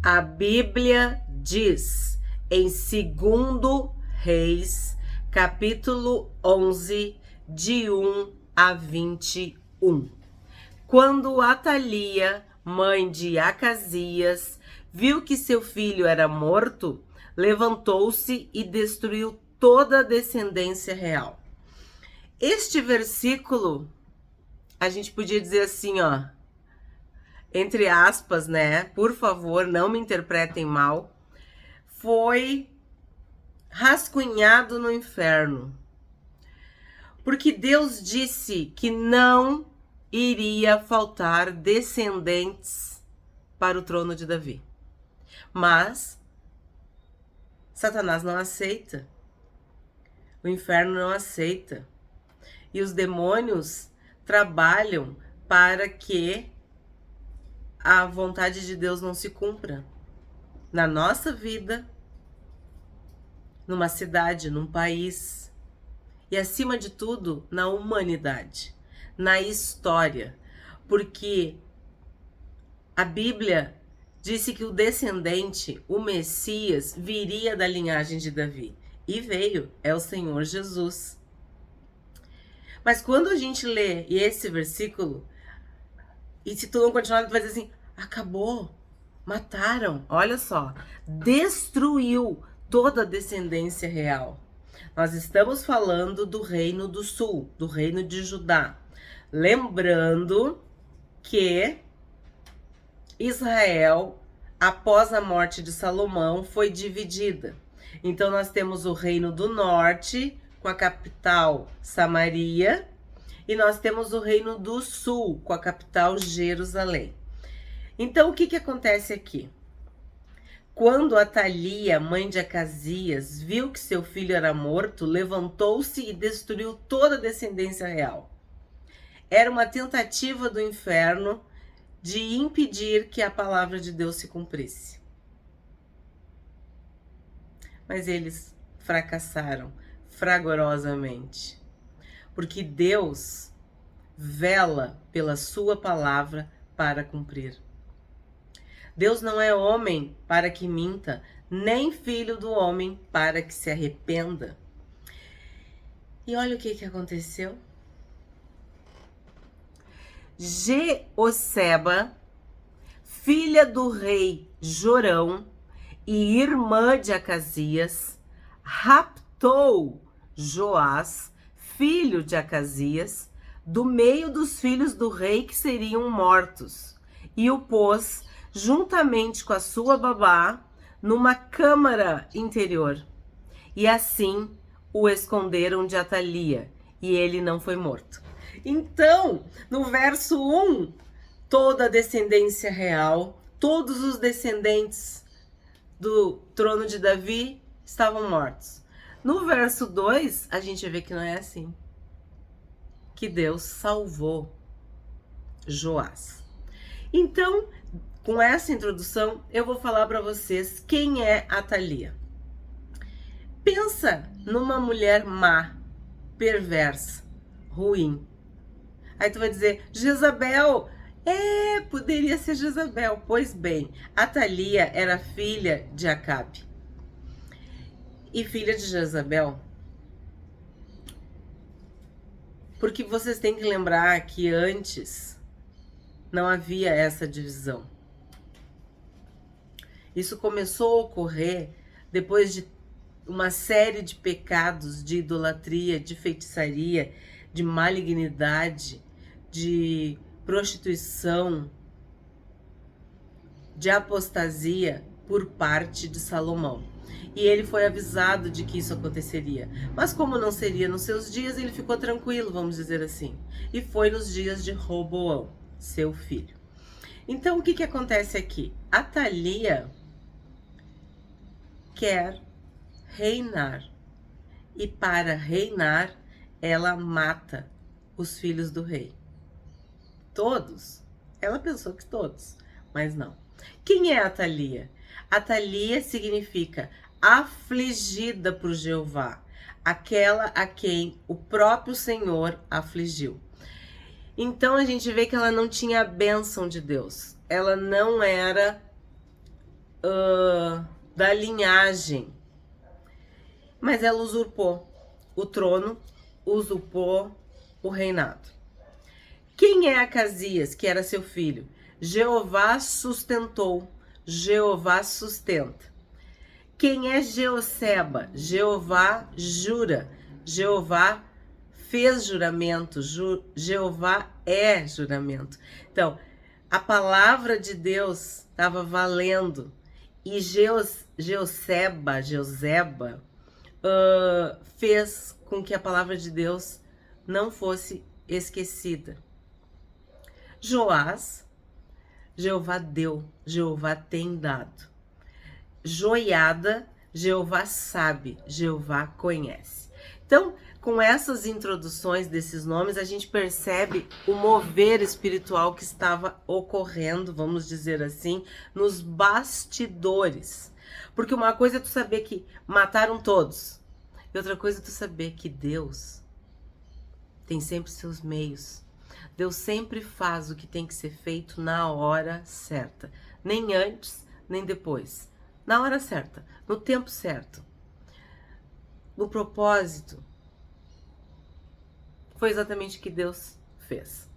A Bíblia diz em 2 Reis, capítulo 11, de 1 a 21. Quando Atalia, mãe de Acasias, viu que seu filho era morto, levantou-se e destruiu toda a descendência real. Este versículo, a gente podia dizer assim, ó, entre aspas, né? Por favor, não me interpretem mal. Foi rascunhado no inferno. Porque Deus disse que não iria faltar descendentes para o trono de Davi. Mas Satanás não aceita. O inferno não aceita. E os demônios trabalham para que a vontade de Deus não se cumpra na nossa vida, numa cidade, num país e, acima de tudo, na humanidade, na história, porque a Bíblia disse que o descendente, o Messias, viria da linhagem de Davi, e veio, é o Senhor Jesus. Mas quando a gente lê esse versículo, e se tu não continuar, tu vai dizer assim, acabou, mataram, olha só, destruiu toda a descendência real. Nós estamos falando do reino do sul, do reino de Judá. Lembrando que Israel, após a morte de Salomão, foi dividida. Então nós temos o reino do norte, com a capital Samaria, e nós temos o reino do sul, com a capital Jerusalém. Então o que acontece aqui? Quando Atalia, mãe de Acasias, viu que seu filho era morto, levantou-se e destruiu toda a descendência real. Era uma tentativa do inferno de impedir que a palavra de Deus se cumprisse. Mas eles fracassaram fragorosamente, porque Deus vela pela sua palavra para cumprir. Deus não é homem para que minta, nem filho do homem para que se arrependa. E olha o que aconteceu. Jeoseba, filha do rei Jorão e irmã de Acasias, raptou Joás, filho de Acasias, do meio dos filhos do rei que seriam mortos, e o pôs juntamente com a sua babá numa câmara interior. E assim o esconderam de Atalia, e ele não foi morto. Então, no verso 1, toda a descendência real, todos os descendentes do trono de Davi estavam mortos. No verso 2, a gente vê que não é assim. Que Deus salvou Joás. Então, com essa introdução, eu vou falar para vocês quem é Atalia. Pensa numa mulher má, perversa, ruim. Aí tu vai dizer, Jezabel, poderia ser Jezabel. Pois bem, Atalia era filha de Acabe. E filha de Jezabel. Porque vocês têm que lembrar que antes não havia essa divisão. Isso começou a ocorrer depois de uma série de pecados, de idolatria, de feitiçaria, de malignidade, de prostituição, de apostasia por parte de Salomão. E ele foi avisado de que isso aconteceria. Mas como não seria nos seus dias, ele ficou tranquilo, vamos dizer assim. E foi nos dias de Roboão, seu filho. Então o que acontece aqui? Atalia quer reinar. E para reinar, ela mata os filhos do rei. Todos. Ela pensou que todos, mas não. Quem é Atalia? Atalia significa afligida por Jeová, aquela a quem o próprio Senhor afligiu. Então a gente vê que ela não tinha a bênção de Deus. Ela não era da linhagem. Mas ela usurpou o trono, usurpou o reinado. Quem é Acasias, que era seu filho? Jeová sustentou, Jeová sustenta. Quem é Jeoseba? Jeová jura, Jeová fez juramento, Jeová é juramento. Então, a palavra de Deus estava valendo e Jeoseba fez com que a palavra de Deus não fosse esquecida. Joás, Jeová deu, Jeová tem dado. Joiada, Jeová sabe, Jeová conhece. Então, com essas introduções desses nomes, a gente percebe o mover espiritual que estava ocorrendo, vamos dizer assim, nos bastidores. Porque uma coisa é tu saber que mataram todos, e outra coisa é tu saber que Deus tem sempre seus meios. Deus sempre faz o que tem que ser feito na hora certa. Nem antes, nem depois. Na hora certa, no tempo certo, no propósito. Foi exatamente o que Deus fez.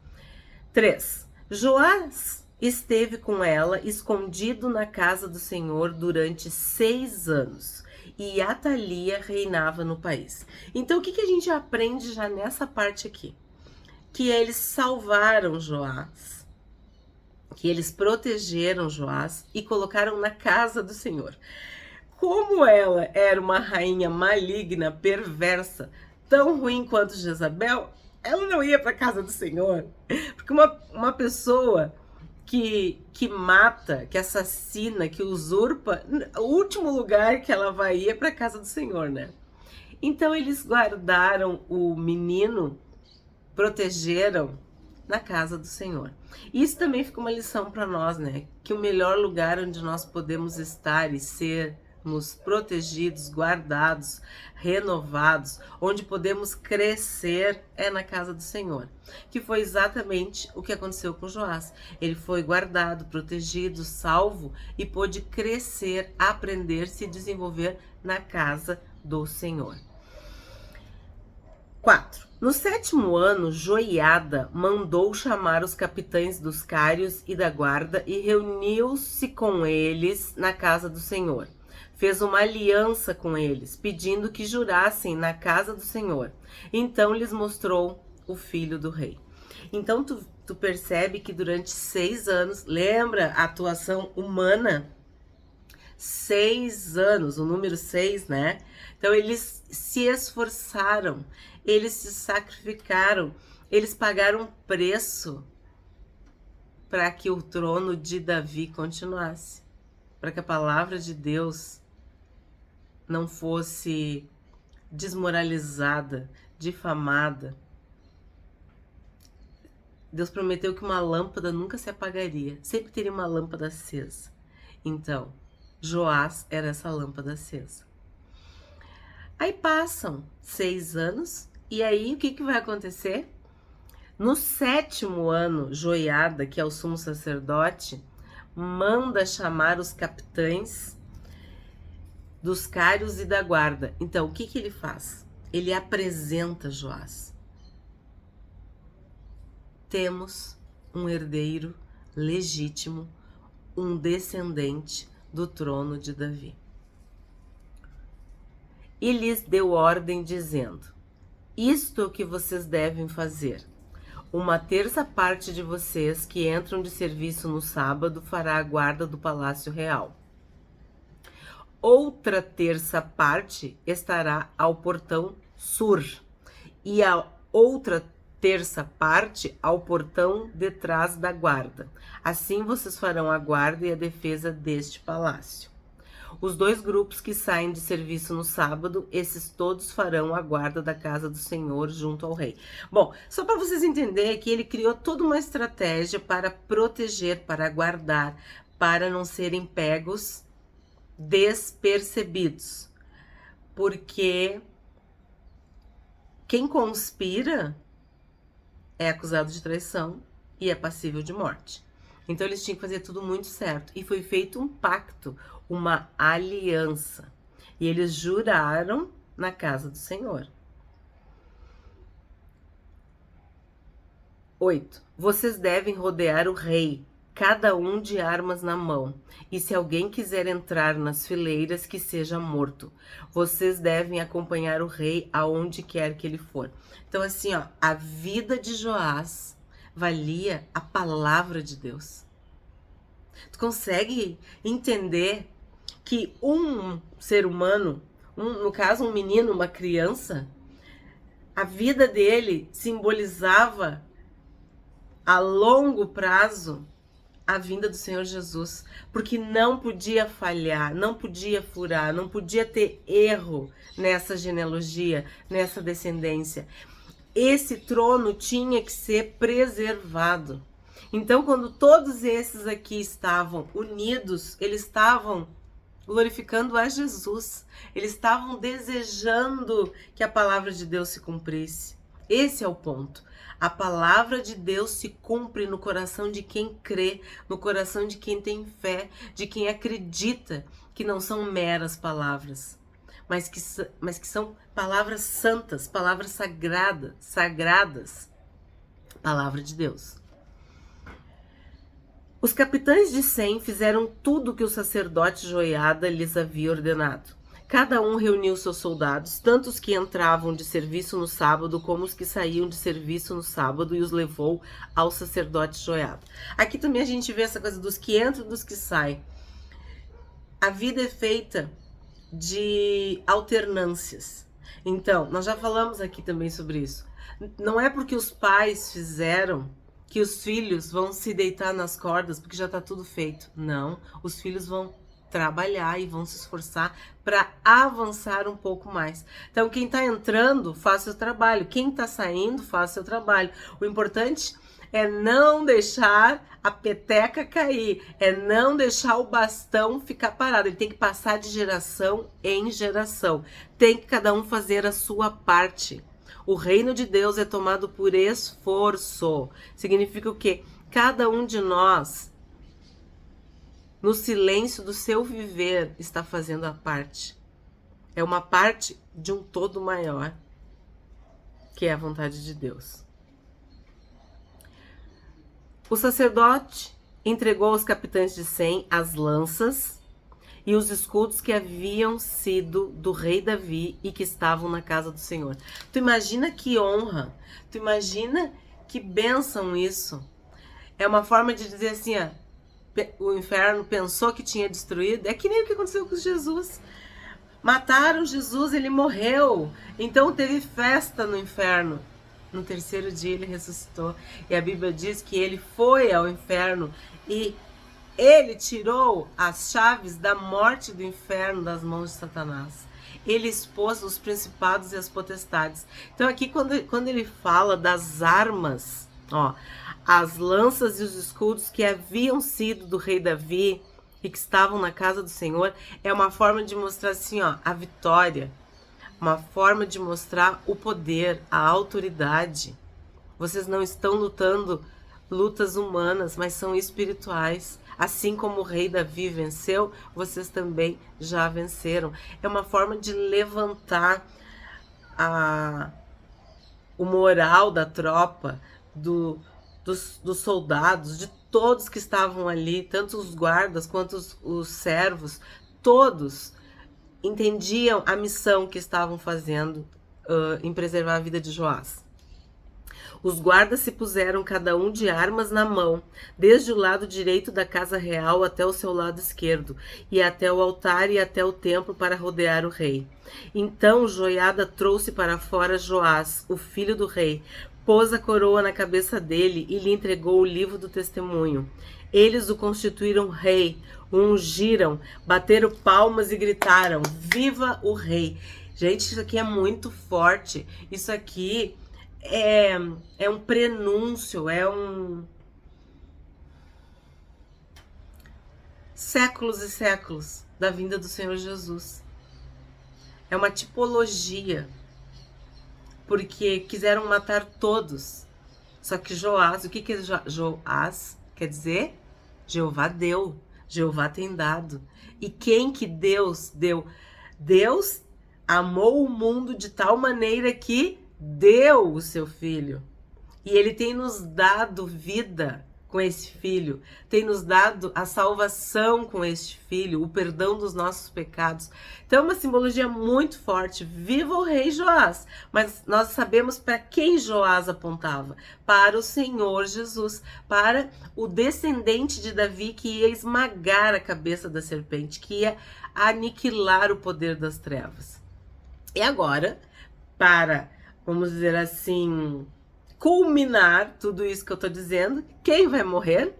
3. Joás esteve com ela escondido na casa do Senhor durante 6 anos. E Atalia reinava no país. Então, o que a gente aprende já nessa parte aqui? Que eles salvaram Joás, que eles protegeram Joás e colocaram na casa do Senhor. Como ela era uma rainha maligna, perversa, tão ruim quanto Jezabel, ela não ia para a casa do Senhor. Porque uma pessoa que mata, que assassina, que usurpa, o último lugar que ela vai ir é para a casa do Senhor, né? Então eles guardaram o menino, protegeram na casa do Senhor. Isso também fica uma lição para nós, né? Que o melhor lugar onde nós podemos estar e sermos protegidos, guardados, renovados, onde podemos crescer é na casa do Senhor. Que foi exatamente o que aconteceu com Joás. Ele foi guardado, protegido, salvo e pôde crescer, aprender, se desenvolver na casa do Senhor. 4. No 7º ano, Joiada mandou chamar os capitães dos cários e da guarda e reuniu-se com eles na casa do Senhor. Fez uma aliança com eles, pedindo que jurassem na casa do Senhor. Então lhes mostrou o filho do rei. Então tu percebe que durante 6 anos, lembra a atuação humana? 6 anos, o número 6, né? Então eles se esforçaram, eles se sacrificaram, eles pagaram preço para que o trono de Davi continuasse, para que a palavra de Deus não fosse desmoralizada, difamada. Deus prometeu que uma lâmpada nunca se apagaria, sempre teria uma lâmpada acesa. Então, Joás era essa lâmpada acesa. Aí passam 6 anos, e aí o que vai acontecer? No 7º ano, Joiada, que é o sumo sacerdote, manda chamar os capitães dos cários e da guarda. Então, o que ele faz? Ele apresenta Joás. Temos um herdeiro legítimo, um descendente do trono de Davi. E lhes deu ordem dizendo: isto é o que vocês devem fazer. 1/3 parte de vocês que entram de serviço no sábado fará a guarda do palácio real. Outra 1/3 parte estará ao portão sul e a outra 1/3 parte ao portão detrás da guarda. Assim vocês farão a guarda e a defesa deste palácio. Os 2 grupos que saem de serviço no sábado, esses todos farão a guarda da casa do Senhor junto ao rei. Bom, só para vocês entenderem que ele criou toda uma estratégia para proteger, para guardar, para não serem pegos despercebidos. Porque quem conspira é acusado de traição e é passível de morte. Então eles tinham que fazer tudo muito certo. E foi feito um pacto, uma aliança. E eles juraram na casa do Senhor. 8. Vocês devem rodear o rei, cada um de armas na mão. E se alguém quiser entrar nas fileiras, que seja morto. Vocês devem acompanhar o rei aonde quer que ele for. Então assim, ó, a vida de Joás valia a palavra de Deus. Tu consegue entender que um ser humano, no caso um menino, uma criança, a vida dele simbolizava a longo prazo a vinda do Senhor Jesus, porque não podia falhar, não podia furar, não podia ter erro nessa genealogia, nessa descendência. Esse trono tinha que ser preservado. Então, quando todos esses aqui estavam unidos, eles estavam glorificando a Jesus. Eles estavam desejando que a palavra de Deus se cumprisse. Esse é o ponto. A palavra de Deus se cumpre no coração de quem crê, no coração de quem tem fé, de quem acredita que não são meras palavras, mas que são palavras santas, palavras sagradas, palavra de Deus. Os capitães de 100 fizeram tudo o que o sacerdote Joiada lhes havia ordenado. Cada um reuniu seus soldados, tanto os que entravam de serviço no sábado como os que saíam de serviço no sábado, e os levou ao sacerdote Joiada. Aqui também a gente vê essa coisa dos que entram e dos que saem. A vida é feita de alternâncias. Então, nós já falamos aqui também sobre isso. Não é porque os pais fizeram que os filhos vão se deitar nas cordas porque já está tudo feito. Não, os filhos vão trabalhar e vão se esforçar para avançar um pouco mais. Então, quem está entrando, faça o trabalho. Quem está saindo, faça o trabalho. O importante é não deixar a peteca cair, é não deixar o bastão ficar parado. Ele tem que passar de geração em geração. Tem que cada um fazer a sua parte. O reino de Deus é tomado por esforço. Significa o quê? Cada um de nós, no silêncio do seu viver, está fazendo a parte. É uma parte de um todo maior, que é a vontade de Deus. O sacerdote entregou aos capitães de 100 as lanças e os escudos que haviam sido do rei Davi e que estavam na casa do Senhor. Tu imagina que honra, tu imagina que bênção isso. É uma forma de dizer assim, ó, o inferno pensou que tinha destruído. É que nem o que aconteceu com Jesus. Mataram Jesus, ele morreu. Então teve festa no inferno. No terceiro dia ele ressuscitou. E a Bíblia diz que ele foi ao inferno e ele tirou as chaves da morte do inferno das mãos de Satanás. Ele expôs os principados e as potestades. Então aqui quando ele fala das armas, ó, as lanças e os escudos que haviam sido do rei Davi e que estavam na casa do Senhor, é uma forma de mostrar assim, ó, a vitória, uma forma de mostrar o poder, a autoridade. Vocês não estão lutando lutas humanas, mas são espirituais. Assim como o rei Davi venceu, vocês também já venceram. É uma forma de levantar o moral da tropa, dos soldados, de todos que estavam ali, tanto os guardas quanto os servos, todos entendiam a missão que estavam fazendo em preservar a vida de Joás. Os guardas se puseram cada um de armas na mão, desde o lado direito da casa real até o seu lado esquerdo, e até o altar e até o templo para rodear o rei. Então Joiada trouxe para fora Joás, o filho do rei, pôs a coroa na cabeça dele e lhe entregou o livro do testemunho. Eles o constituíram rei, o ungiram, bateram palmas e gritaram: viva o rei! Gente, isso aqui é muito forte. Isso aqui é um prenúncio, séculos e séculos da vinda do Senhor Jesus. É uma tipologia, porque quiseram matar todos. Só que Joás, o que Joás quer dizer? Jeová deu, Jeová tem dado. E quem que Deus deu? Deus amou o mundo de tal maneira que deu o seu filho. E ele tem nos dado vida com esse filho, tem nos dado a salvação com este filho, o perdão dos nossos pecados. Então é uma simbologia muito forte. Viva o rei Joás! Mas nós sabemos para quem Joás apontava: para o Senhor Jesus, para o descendente de Davi que ia esmagar a cabeça da serpente, que ia aniquilar o poder das trevas. E agora, para, vamos dizer assim, culminar tudo isso que eu tô dizendo, quem vai morrer?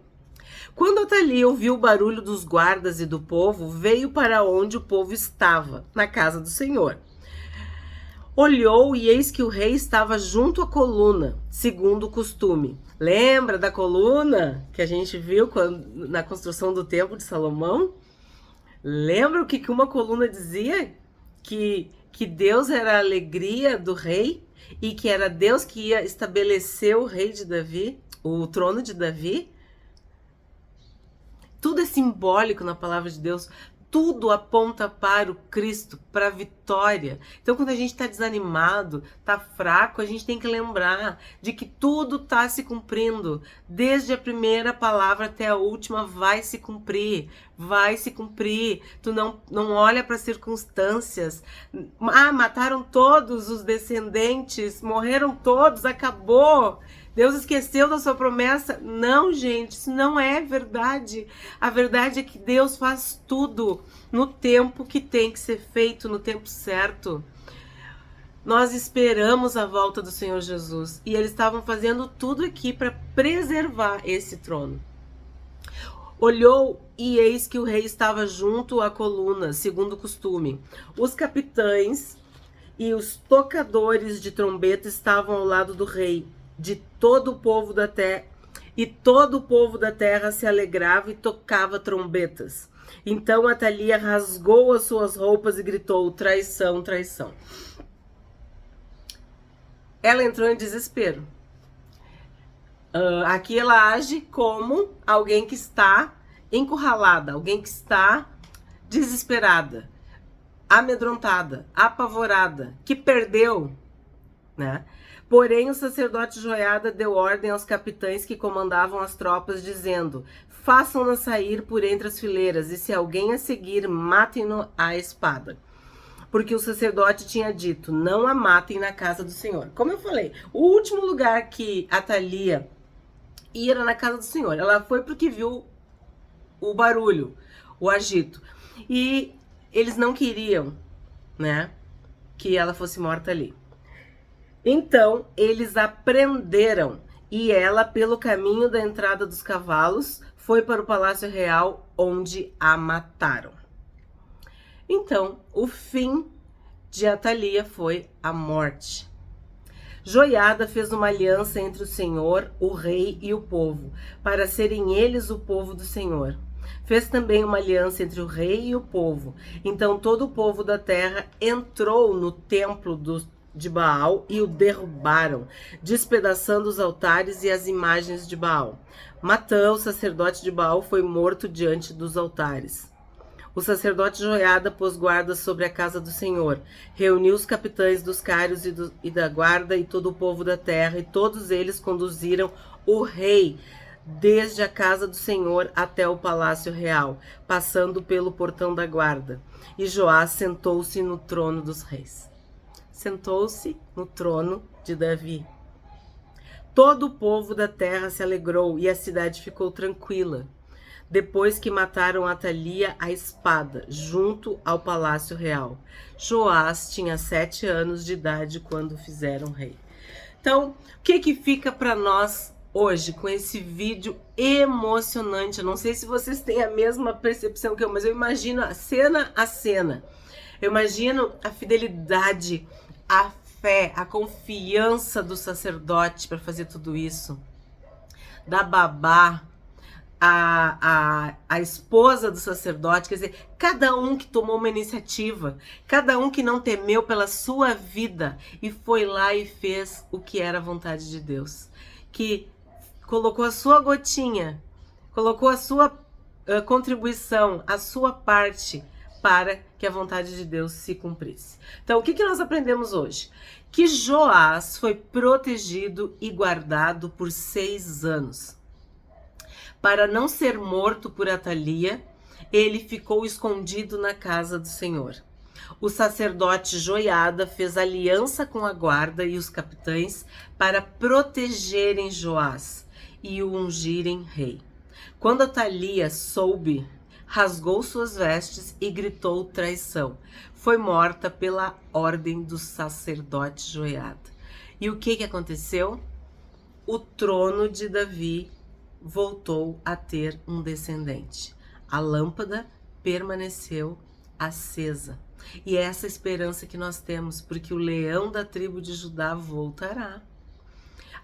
Quando Atalia ouviu o barulho dos guardas e do povo, veio para onde o povo estava, na casa do Senhor. Olhou e eis que o rei estava junto à coluna, segundo o costume. Lembra da coluna que a gente viu na construção do templo de Salomão? Lembra o que uma coluna dizia? Que Deus era a alegria do rei e que era Deus que ia estabelecer o rei de Davi, o trono de Davi. Tudo é simbólico na palavra de Deus. Tudo aponta para o Cristo, para a vitória. Então, quando a gente está desanimado, está fraco, a gente tem que lembrar de que tudo está se cumprindo. Desde a primeira palavra até a última vai se cumprir. Vai se cumprir. Tu não olha para as circunstâncias. Ah, mataram todos os descendentes, morreram todos, acabou. Deus esqueceu da sua promessa? Não, gente, isso não é verdade. A verdade é que Deus faz tudo no tempo que tem que ser feito, no tempo certo. Nós esperamos a volta do Senhor Jesus e eles estavam fazendo tudo aqui para preservar esse trono. Olhou e eis que o rei estava junto à coluna, segundo o costume. Os capitães e os tocadores de trombeta estavam ao lado do rei. De todo o povo da terra, e todo o povo da terra se alegrava e tocava trombetas. Então Atalia rasgou as suas roupas e gritou: traição, traição. Ela entrou em desespero. Aqui ela age como alguém que está encurralada, alguém que está desesperada, amedrontada, apavorada, que perdeu, né? Porém, o sacerdote Joiada deu ordem aos capitães que comandavam as tropas, dizendo: façam-na sair por entre as fileiras, e se alguém a seguir, matem-no à espada. Porque o sacerdote tinha dito: não a matem na casa do Senhor. Como eu falei, o último lugar que Atalia ia era na casa do Senhor. Ela foi porque viu o barulho, o agito. E eles não queriam, né, que ela fosse morta ali. Então, eles a prenderam e ela, pelo caminho da entrada dos cavalos, foi para o palácio real, onde a mataram. Então, o fim de Atalia foi a morte. Joiada fez uma aliança entre o Senhor, o rei e o povo, para serem eles o povo do Senhor. Fez também uma aliança entre o rei e o povo. Então, todo o povo da terra entrou no templo de Baal e o derrubaram, despedaçando os altares e as imagens de Baal. Matã, o sacerdote de Baal, foi morto diante dos altares. O sacerdote Joiada pôs guarda sobre a casa do Senhor, reuniu os capitães dos cários e da guarda e todo o povo da terra, e todos eles conduziram o rei desde a casa do Senhor até o palácio real, passando pelo portão da guarda. E Joás sentou-se no trono dos reis. Sentou-se no trono de Davi. Todo o povo da terra se alegrou e a cidade ficou tranquila, depois que mataram Atalia à espada, junto ao palácio real. Joás tinha 7 anos de idade quando o fizeram rei. Então, o que fica para nós hoje com esse vídeo emocionante? Eu não sei se vocês têm a mesma percepção que eu, mas eu imagino a cena. Eu imagino a fidelidade, a fé, a confiança do sacerdote para fazer tudo isso, da babá, a esposa do sacerdote, quer dizer, cada um que tomou uma iniciativa, cada um que não temeu pela sua vida e foi lá e fez o que era a vontade de Deus, que colocou a sua gotinha, colocou a sua contribuição, a sua parte para que a vontade de Deus se cumprisse. Então, o que nós aprendemos hoje? Que Joás foi protegido e guardado por 6 anos. Para não ser morto por Atalia, ele ficou escondido na casa do Senhor. O sacerdote Joiada fez aliança com a guarda e os capitães para protegerem Joás e o ungirem rei. Quando Atalia soube, rasgou suas vestes e gritou traição. Foi morta pela ordem do sacerdote Joiada. E o que aconteceu? O trono de Davi voltou a ter um descendente. A lâmpada permaneceu acesa. E é essa esperança que nós temos, porque o leão da tribo de Judá voltará.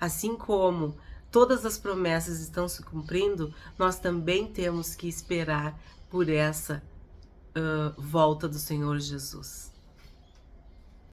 Assim como todas as promessas estão se cumprindo, nós também temos que esperar por essa volta do Senhor Jesus.